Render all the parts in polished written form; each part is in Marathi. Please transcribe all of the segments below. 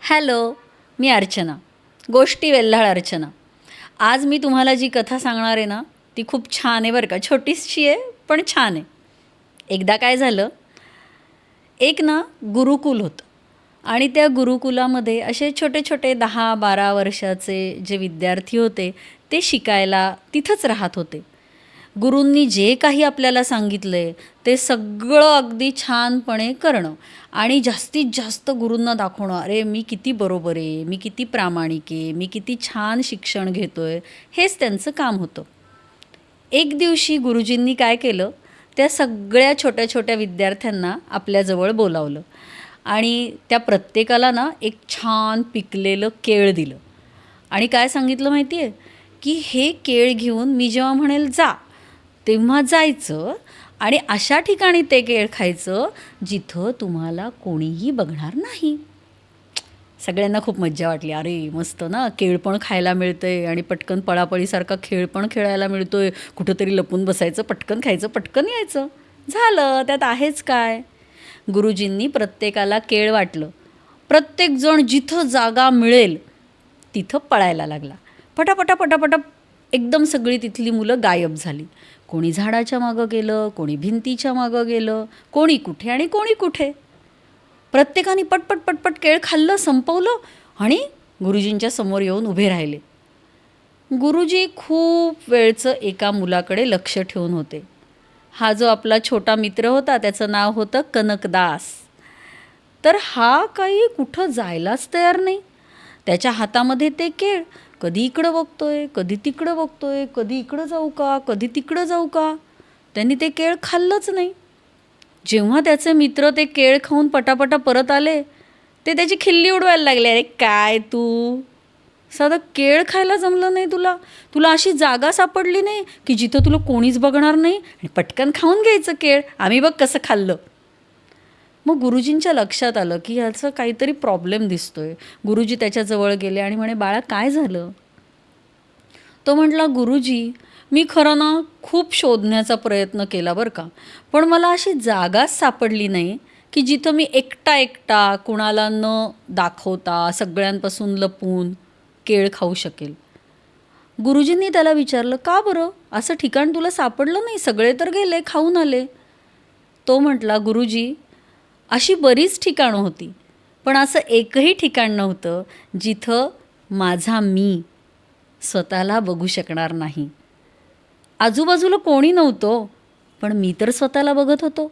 हॅलो, मी अर्चना, गोष्टी वेल्हाळ अर्चना. आज मी तुम्हाला जी कथा सांगणार आहे ना, ती खूप छान आहे बरं का. छोटीशी आहे, पण छान आहे. एकदा काय झालं, एक ना गुरुकुल होतं आणि त्या गुरुकुलामध्ये असे छोटे छोटे 10-12 वर्षाचे जे विद्यार्थी होते, ते शिकायला तिथंच राहत होते. गुरूंनी जे काही आपल्याला सांगितलं आहे ते सगळं अगदी छानपणे करणं आणि जास्तीत जास्त गुरूंना दाखवणं, अरे मी किती बरोबर आहे, मी किती प्रामाणिक आहे, मी किती छान शिक्षण घेतो आहे, हेच त्यांचं काम होतं. एक दिवशी गुरुजींनी काय केलं, त्या सगळ्या छोट्या छोट्या विद्यार्थ्यांना आपल्याजवळ बोलावलं आणि त्या प्रत्येकाला ना एक छान पिकलेलं केळ दिलं आणि काय सांगितलं माहिती आहे, की हे केळ घेऊन मी जेव्हा म्हणेल जा, तेव्हा जायचं आणि अशा ठिकाणी ते केळ खायचं जिथं तुम्हाला कोणीही बघणार नाही. सगळ्यांना खूप मज्जा वाटली. अरे मस्त ना, केळ पण खायला मिळतंय आणि पटकन पळापळीसारखा खेळ पण खेळायला मिळतोय. कुठंतरी लपून बसायचं, पटकन खायचं, पटकन यायचं. झालं, त्यात आहेच काय. गुरुजींनी प्रत्येकाला केळ वाटलं. प्रत्येकजण जिथं जागा मिळेल तिथं पळायला लागला. पटापटा पटापटा एकदम सगळी तिथली मुलं गायब झाली. कोणी झाडाच्या मागं गेलं, कोणी भिंतीच्या मागं गेलं, कोणी कुठे आणि कोणी कुठे. प्रत्येकाने पटपट पटपट केळ खाल्लं, संपवलं आणि गुरुजींच्या समोर येऊन उभे राहिले. गुरुजी खूप वेळचं एका मुलाकडे लक्ष ठेवून होते. हा जो आपला छोटा मित्र होता त्याचं नाव होतं कनकदास. तर हा काही कुठं जायलाच तयार नाही. त्याच्या हातामध्ये ते केळ, कधी इकडं बघतोय, कधी तिकडं बघतोय, कधी इकडं जाऊ का, कधी तिकडं जाऊ का. त्यांनी ते केळ खाल्लंच नाही. जेव्हा त्याचे मित्र ते केळ खाऊन पटापटा परत आले, ते त्याची खिल्ली उडवायला लागले. अरे काय तू, साधं केळ खायला जमलं नाही तुला, तुला अशी जागा सापडली नाही की जिथं तुला कोणीच बघणार नाही आणि पटकन खाऊन घ्यायचं केळ, आम्ही बघ कसं खाल्लं. मग गुरुजींच्या लक्षात आलं की ह्याचं काहीतरी प्रॉब्लेम दिसतोय. गुरुजी त्याच्याजवळ गेले आणि म्हणे, बाळा काय झालं. तो म्हटला, गुरुजी मी खरं ना खूप शोधण्याचा प्रयत्न केला बरं का, पण मला अशी जागाच सापडली नाही की जिथं मी एकटा एकटा कुणाला न दाखवता सगळ्यांपासून लपून केळ खाऊ शकेल. गुरुजींनी त्याला विचारलं, का बरं असं ठिकाण तुला सापडलं नाही, सगळे तर गेले खाऊन आले. तो म्हटला, गुरुजी अशी बरीच ठिकाणं होती, पण असं एकही ठिकाण नव्हतं जिथं माझा मी स्वतःला बघू शकणार नाही. आजूबाजूला कोणी नव्हतं, पण मी तर स्वतःला बघत होतो.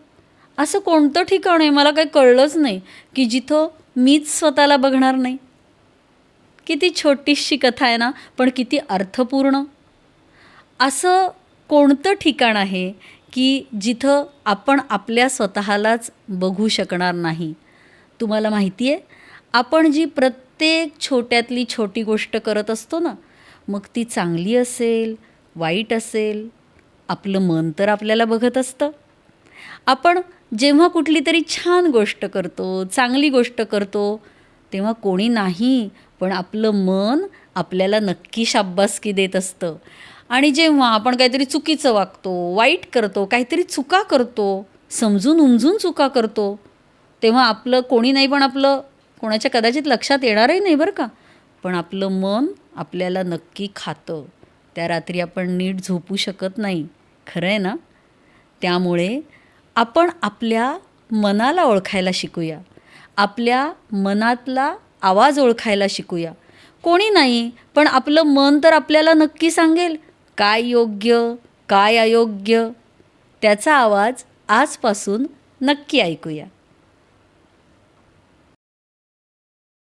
असं कोणतं ठिकाण आहे मला काही कळलंच नाही की जिथं मीच स्वतःला बघणार नाही. किती छोटीशी कथा आहे ना, पण किती अर्थपूर्ण. असं कोणतं ठिकाण आहे की जिथं आपण आपल्या स्वतःलाच बघू शकणार नाही. तुम्हाला माहिती आहे, आपण जी प्रत्येक छोट्यातली छोटी गोष्ट करत असतो ना, मग ती चांगली असेल, वाईट असेल, आपलं मन तर आपल्याला बघत असतं. आपण जेव्हा कुठली तरी छान गोष्ट करतो, चांगली गोष्ट करतो, तेव्हा कोणी नाही, पण आपलं मन आपल्याला नक्की शाब्बासकी देत असतं. आणि जेव्हा आपण काहीतरी चुकीचं वागतो, वाईट करतो, काहीतरी चुका करतो, समजून उमजून चुका करतो, तेव्हा आपलं कोणी नाही, पण आपलं कोणाच्या कदाचित लक्षात येणारही नाही बरं का, पण आपलं मन आपल्याला नक्की खातं. त्या रात्री आपण नीट झोपू शकत नाही. खरं आहे ना. त्यामुळे आपण आपल्या मनाला ओळखायला शिकूया, आपल्या मनातला आवाज ओळखायला शिकूया. कोणी नाही, पण आपलं मन तर आपल्याला नक्की सांगेल काय योग्य, काय अयोग्य. त्याचा आवाज आजपासून नक्की ऐकूया.